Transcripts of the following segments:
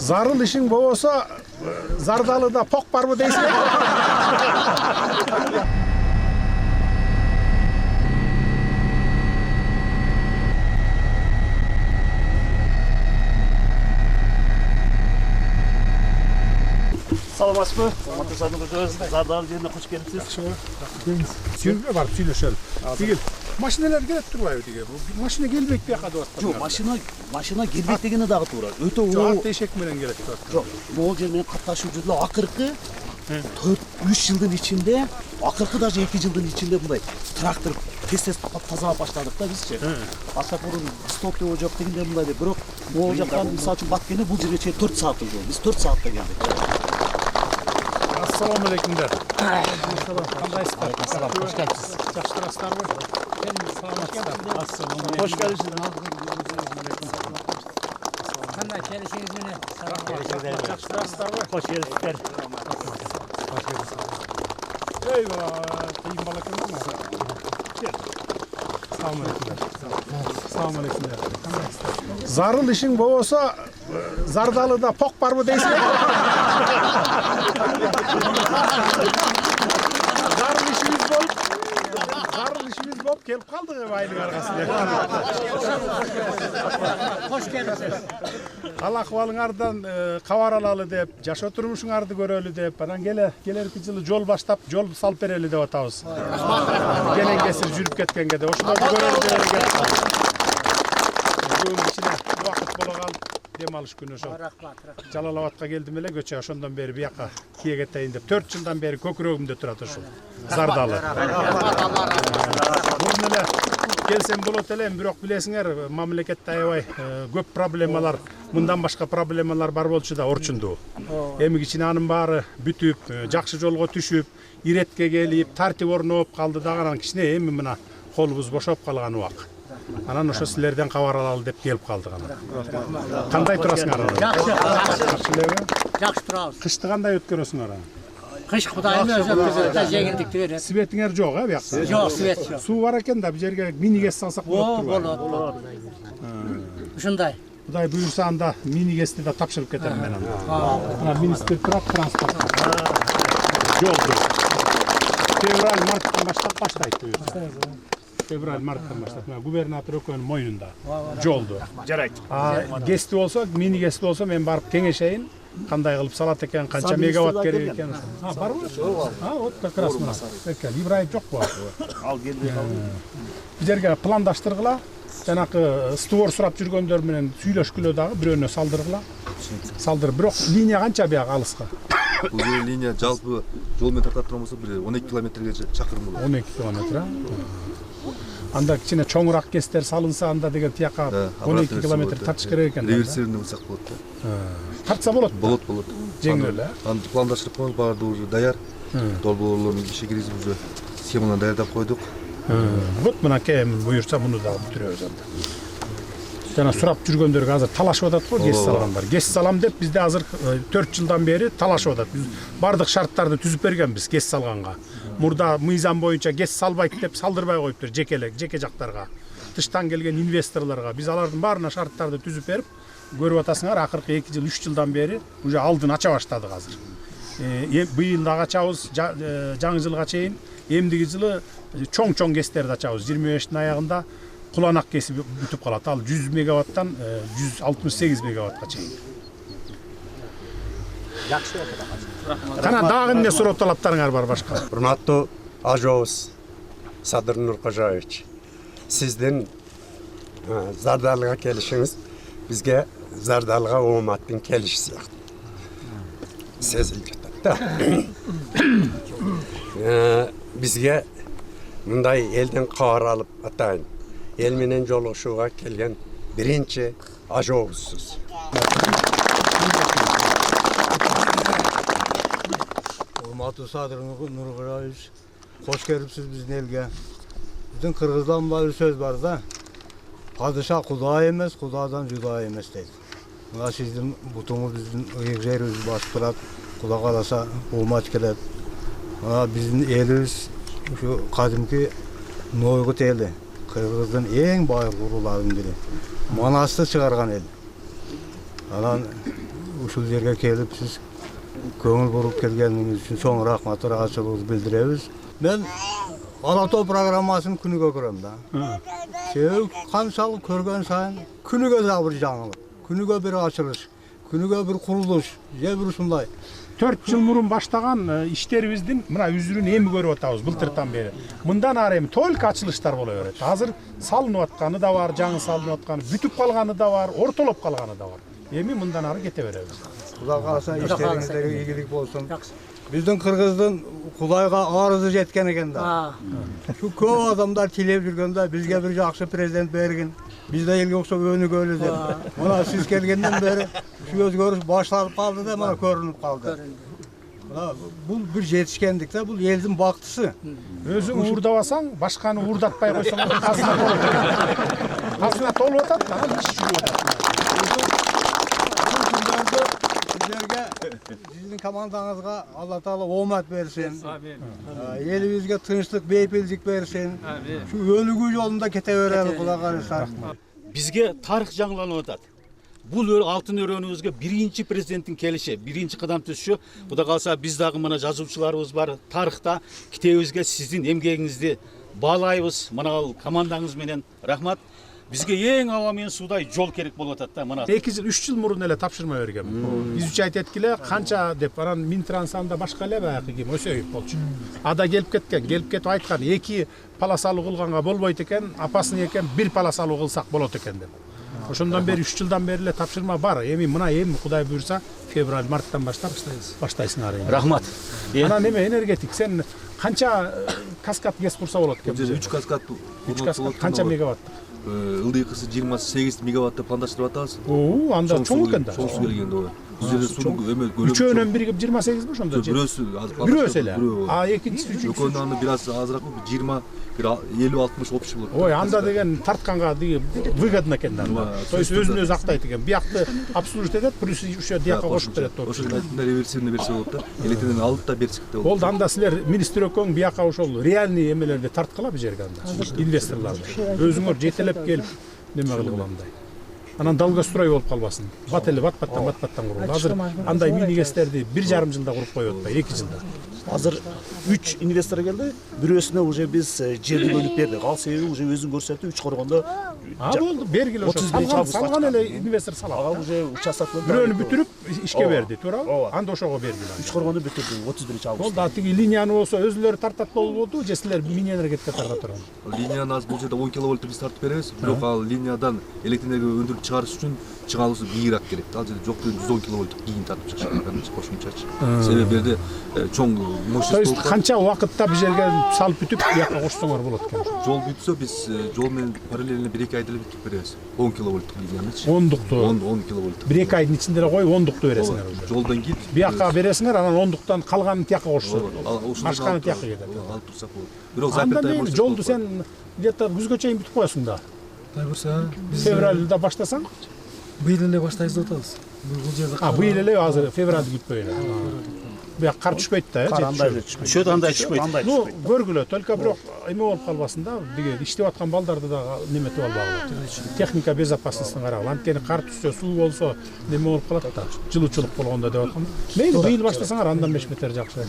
Zarıl işin bolsa Zardalı'da pok var mı deysin? Саламатсызбы? Алматы садыңыз Зардалы жеріне қош келіпсіз. Сүйінбе барып сөйлешелі. Дегел, машиналар келіп тұрбай өтеге. Машина келбек бе қады ватқан? Жоқ, машина келбек дегені дағы тура. Өте Жоқ, атты ешек менен келіп тұрады. Жоқ, бұл жермен қаташу жүрді. Ақырқы 4-3 жылдың ішінде, ақырқы даже 2 жылдың ішінде бұндай трактор тез-тез тазалап баштадық та біз ше. Басқа бұрын стопты о жоқ дегенде бұндай деп. Бірақ ол жақтан мысалы үшін баткені бұл жерге 4 сағаттық жол. Біз 4 сағатта келдік. Assalamu alaikumlar. Qandaysizlar? Assalom, xush kelibsiz. Yaxshi turasizlarmi? Assalomu alaykum. Xush kelibsiz. Qanday kelishingiz bilan? Yaxshi turasizlarmi? Xush kelibsizlar. Eyvah, qiyin bola kimmi? Assalomu alaykum. Assalomu alaykum. Qandaysizlar? Zarıl işin bolsa Zardalı'da pok var mı deysin? Zarıl işimiz bolup kelip kaldık ev aylık arasında. Hoş geldiniz. Al ahvalыңардан кабар алалы деп, жашоо турмушуңарды көрөлү деп, анан келерки жылы жол баштап, жол салып берели деп атабыз. Келен кесир жүрүп кеткенге де ошолорду көрөлү деп келип. Бүгүн ичине убакыт боло калып, дем алыш күнү ошо. Жалал Абадка келдим эле, көчө ошондон бери бияка киеге кетейин деп 4 жылдан бери көкүрөгүмдө турат ошол. Зардалы. Мурун эле келсем болот эле, бирок билесиңер, мамлекетте аябай көп проблемалар, мындан башка проблемалар бар болчу да Орчунду. Эми кичине анын баары бүтүп, жакшы жолго түшүп, иретке келип, тартип орноп калды дагы, анан кичине эми мына колубуз бошоп калган убак. Анан ошо силерден кабар алалы деп келип калдык анан. Кандай турасыңар? Жакшы элеби? Жакшы турабыз. Кышты кандай өткөрөсүңөр? Кыш Кудайым өзү bizde жеңилдикти берет. Светиңер жок, биякта? Жок, свет жок. Суу бар экен да, бул жерге мини газ салсак болот турбайбы? Болот. Ушундай. Кудай буюрса анда мини газды да тапшырып кетем мен анда. Ана министр турат транспорт. Жолду. Февраль, марттан баштап баштайт буюрса. Февраль, марттан баштап. Губернатор өкөнүн мойнунда. Жолду. Жарайт. Гести болсо, мини газды болсо мен барып кеңешейин. Кандай кылып салат экен, канча мегаватт керек экен. Барбы? Вот как раз мына. Экел, Ибраев жокпу? Ал келди. Бул жерге пландаштыргыла. Жанакы створ сурап жүргөндөр менен сүйлөшкүлө дагы бирөөнө салдыргыла. Салдырып, бирок линия канча бияк алыска? Бул линия жалпы жол менен тартат турган болсо бир 12 километрге чакырым болот. 12 километр. Анда кичине чоңураак кестер салынса, анда деген тияка 12 километр тартыш керек экен. Реверсивный булсак болот да. Тартса болот. Болот. Жеңил эле. Аны пландаштырып коебуз, баардыгы уже даяр. Долбоорлорун иши киргизип уже схеманы даярдап койдук. Вот мына кем буюрса муну да бүтүрөбүз анда. Жана сурап жүргөндөргө азыр талашып атат го, кес салгандар. Кес салам деп бизде азыр 4 жылдан бери талашып атат. Биз бардык шарттарды түзүп бергенбиз кес салганга. Мурда мыйзам боюнча кес салбайт деп салдырбай коюптур жеке жактарга. Тыштан келген инвесторлорго биз алардын баарына шарттарды түзүп берип, көрүп атасыңар, акыркы 2 жыл, 3 жылдан бери уже алдын ача баштадык азыр. Быйыл дагы ачабыз, жаңы жылга чейин, эмдиги жылы чоң кестерди ачабыз. 25-тин аягында куланак кесип бүтүп калат. Ал 100 мегаваттан 168 мегаватка чейин. Жакшы болот. Кана дагы эмне суроо талаптарыңар бар башка? Урматтуу Ажоос Садыр Нуркожаевич, сиздин Зардалыга келишиңиз бизге Зардалыга ооматтын келиши сыяктуу сезилип жатат да. Бизге мындай элден кабар алып атайын. Эл менен жолугушууга келген биринчи Ажоосуз. Урматтуу Садыр Нуркожаевич, кош келипсиз биздин элге. Биздин кыргыздан бир сөз бар да. Падыша Кудай эмес, Кудайдан жудай эмес дейт. Мына сиздин бутуңуз биздин ыйык жерибизди басып турат. Кудай кааласа оомат келет. Биздин элибиз ушу кадимки Нойгут эли, Кыргыздын эң бай уруларынын бири. Манасты чыгарган эл. Анан ушул жерге келип сиз көңүл буруп келгениңиз үчүн чоң рахмат, ыраазычылыгыбызды билдиребиз. Мен Ала Тоо программасын күнүгө көрөм да. Себеби канчалык көргөн сайын күнүгө да бир жаңылык, күнүгө бир ачылыш, күнүгө бир курулуш, же бир ушундай. 4 жыл мурун баштаган иштерибиздин мына үзүрүн эми көрүп атабыз былтыртан бери. Мындан ары эми только ачылыштар боло берет. Азыр салынып атканы да бар, жаңы салынып атканы, бүтүп калганы да бар, ортолоп калганы да бар. Эми мындан ары кете беребиз. Кудай кааласа иштериңиздерге ийгилик болсун. Биздин кыргыздын Кудайга арызы жеткен экен да. Şu көп адамдар тилеп жүргөндө бизге бир жакшы президент бергин. Биз да элге окшоп өнүгөлү деп. Мына сиз келгенден бери şu өзгөрүш башталып калды да, мына көрүнүп калды. Бул бир жетишкендик да, бул элдин бактысы. Өзүң уурдабасаң, башканы уурдатпай койсоң, казына толот. Казына толуп атат, анан иш жүрүп атат. Sizin komandаңызга Алла Таала омат берсин. Элибизге тынчтык, бейпилдик берсин. Şu өнүгүү жолунда кете берели, Кудай кааласа. Бизге тарих жаңыланып атат. Бул алтын өрөөнүбүзгө биринчи президенттин келиши, биринчи кадам түшүшү. Кудай кааласа биз дагы мына жазуучуларыбыз бар. Тарихта китебибизге сиздин эмгегиңизди баалайбыз. Мына командаңыз менен рахмат. Бизге эң аба менен суудай жол керек болуп атат да мына. 2 жыл, 3 жыл мурун эле тапшырма бергем. Биз айтат келе канча деп, анан Минтрансанда башка эле баягы ким Өсөев болчу. Ада келип кеткен, келип кетип айткан 2 полосалуу кылганга болбойт экен, апасын экен 1 полосалуу кылсак болот экен деп. Ошондон бери 3 жылдан бери эле тапшырма бар. Эми Кудай буйрса февраль, марттан баштап баштайсыңар. Рахмат. Анан эме энергетик, сен канча каскад гез курса болот экен? 3 каскад. 3 каскад канча мегаватт? ылдыйкысы 28 мегаватты пландаштырып атабыз. Анда чоң экен да. Чоң суу келген да. Бизде суу эме көлөм. Үчөөнөн биригип 28 бе ошондо? Бирөөсү эле. Экинчиси экөөнүн аны бир аз азыраак 20 50-60 общий болот. Ой, анда деген тартканга выгодно экен да. То есть өзүн өзү актайт экен. Биякты обслуживать этет, плюс ушо дияка кошуп берет. Ошондой реверсивный берсе болот да. Электрден алып да берсек да болот. Болду, анда силер министр экөөң бияка ошол реальный эмелерди тарткыла бу жерге анда. Инвесторларды. Өзүңөр жетелеп келип неме кылгыла андай. Анан долгострой болуп калбасын. Баттан курулду. Азыр андай мини-гэстерди 1,5 жылда куруп коюп атпайбы, 2 жылда. Азыр 3 инвестор келди. Бирөөсүнө уже биз жерди бөлүп бердик. Ал себеби уже өзүң көрсөттү, 3 коргондо. Болду, бергиле ошо. Салган эле инвестор салат. Ага уже участокту бирөөнү бүтүрүп ишке берди, туурабы? Анда ошого берди. 3 коргондо бүтүрдү, 31 август. Болду, атиги линияны болсо өзүлөрү тартат болбоду, же силер мини энергетика тарта турган? Линияны аз бул жерде 10 киловольт биз тартып беребиз. Бирок ал линиядан электр энергия өндүрүп чыгарыш үчүн чыгалуусу бийирээк керек. Ал жерде жок 110 киловольт кийин тартып чыгышат, кошумчачы. Себеби берде чоң мощность. То есть канча убакытта бул жерге салып бүтүп, бияка кошсоңор болот экен. Жол бүтсө биз жол менен параллельно 1-2 айда эле бүтүп беребиз. 10 киловольттук линиянычы. 10 киловольт. 1-2 айдын ичинде эле коюп 10-дукту бересиңер уже. Жолдон кийин бияка бересиңер, анан 10-дуктан калганын тияка кошсоңор. Башканы тияка кетет. Алып турсак болот. Бирок анда мейли жолду сен где-то күзгө чейин бүтүп коесуң да. Дай бурса биз февралда баштасаң, быйыл эле баштайбыз деп атабыз. Бул жерде быйыл эле азыр февралда күтпөй эле. Бияк кар түшпөйт да, Шөт андай түшпөйт. Ну, көргүлө, только бирок эме болуп калбасын да, биге иштеп аткан балдарды да неметип албагыла. Техника безопасностун карагыла. Анткени кар түшсө, суу болсо, неме болуп калат да, жылуучулук болгондо деп аткам. Мейли быйыл баштасаңар андан 5 метр жакшы.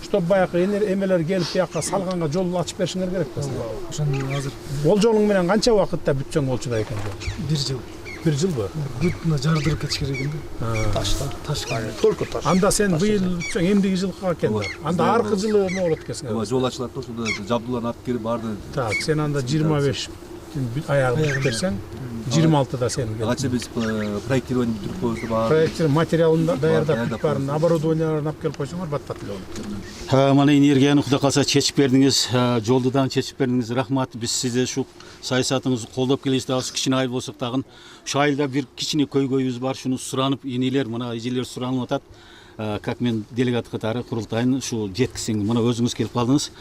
Чтоб баягы эмелер келип бияка салганга жол ачып беришиңер керек да. ошондо азыр Ол жолуң менен канча убакытта бүтсөң болчу да экен жол? 1 жыл. 1 жылбы? Бүтүнө жардырып кетиш керек экен да. Таш. Только таш. Анда сен быйыл бүтсөң эмдиги жылга экен. Анда аркы жылы эме болот экенсиң. Жол ачылат да, ошондо жабдууларын алып келип баардыгын. Так, сен анда 25 аягын бүтүп берсең, 26-да сен кел. Ачы биз проектирование бүтүрүп коебуз бар. Проект материалын даярдап барын, оборудованияларын алып келип койсоңор баттат эле болот. Мана энергияны Кудай калса чечип бердиңиз, жолду дагы чечип бердиңиз. Рахмат. Биз сизди ушу саясатыңызды колдоп келебиз дагы, кичине айыл болсок дагы. Ушу айылда бир кичине көйгөйүбүз бар. Шуну суранып, энелер, мына эжелер суранып атат. Как мен делегат катары курултайын ушу жеткизсең, мына өзүңүз келип калдыңыз.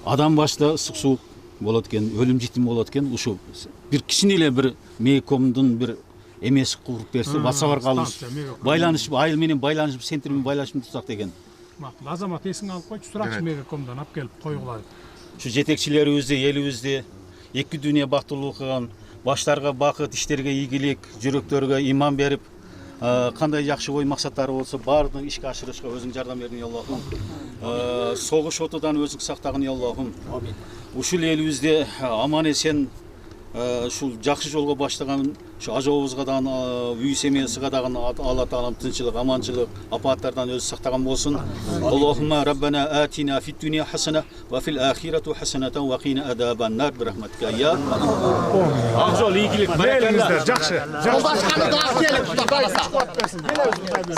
Адам башта ысык суук болот экен, өлүм житим болот экен. Ушу бир кичине эле бир мейкомдун бир эмеси куруп берсе, басабар калыбыз. Байланыш, айыл менен байланышып, центр менен байланышып турсак деген. Макул, Азамат эсиңе алып койчу, суракчы мегакомдон алып келип койгула. Ушу жетекчилерибизди, элибизди эки дүйнө бактылуу кылган, баштарга бакыт, иштерге ийгилик, жүрөктөргө иман берип, кандай жакшы ой максаттары болсо баардыгын ишке ашырышка өзүң жардам бердиң я Аллахым. Согуш отудан өзүң сактагын я Аллахым. Ушул элибизде аман эсен ушул жакшы жолго баштаган ушу ажообузга дагы үй семьясыга дагы Алла таалам тынччылык, аманчылык, апааттардан өзү сактаган болсун. Аллахумма раббана атина фид дунья хасана ва фил ахирати хасанатан ва кина адабан нар бирахматика я. Ак жол, ийгилик, Мээлиңиздер жакшы. Жолдашканы да келип, Кудай каласа.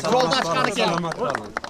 Жолдашканы келип.